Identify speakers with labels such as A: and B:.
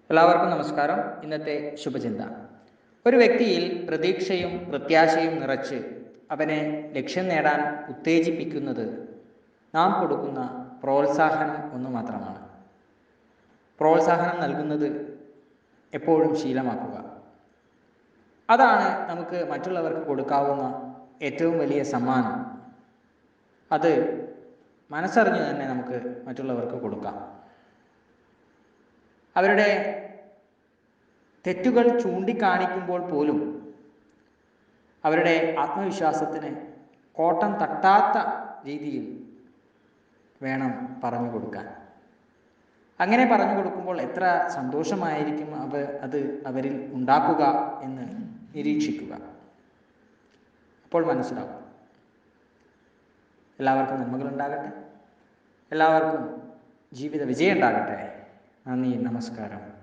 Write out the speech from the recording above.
A: എല്ലാവർക്കും നമസ്കാരം. ഇന്നത്തെ ശുഭചിന്ത. ഒരു വ്യക്തിയിൽ പ്രതീക്ഷയും പ്രത്യാശയും നിറച്ച് അവനെ ലക്ഷ്യം നേടാൻ ഉത്തേജിപ്പിക്കുന്നത് നാം കൊടുക്കുന്ന പ്രോത്സാഹനം ഒന്ന് മാത്രമാണ്. പ്രോത്സാഹനം നൽകുന്നത് എപ്പോഴും ശീലമാക്കുക. അതാണ് നമുക്ക് മറ്റുള്ളവർക്ക് കൊടുക്കാവുന്ന ഏറ്റവും വലിയ സമ്മാനം. അത് മനസ്സറിഞ്ഞ് തന്നെ നമുക്ക് മറ്റുള്ളവർക്ക് കൊടുക്കാം. അവരുടെ തെറ്റുകൾ ചൂണ്ടിക്കാണിക്കുമ്പോൾ പോലും അവരുടെ ആത്മവിശ്വാസത്തിന് കോട്ടം തട്ടാത്ത രീതിയിൽ വേണം പറഞ്ഞു കൊടുക്കാൻ. അങ്ങനെ പറഞ്ഞു കൊടുക്കുമ്പോൾ എത്ര സന്തോഷമായിരിക്കും അത് അവരിൽ ഉണ്ടാക്കുക എന്ന് നിരീക്ഷിക്കുക. അപ്പോൾ മനസ്സിലാവും. എല്ലാവർക്കും നന്മകളുണ്ടാകട്ടെ. എല്ലാവർക്കും ജീവിത വിജയം ഉണ്ടാകട്ടെ. നന്ദി, നമസ്കാരം.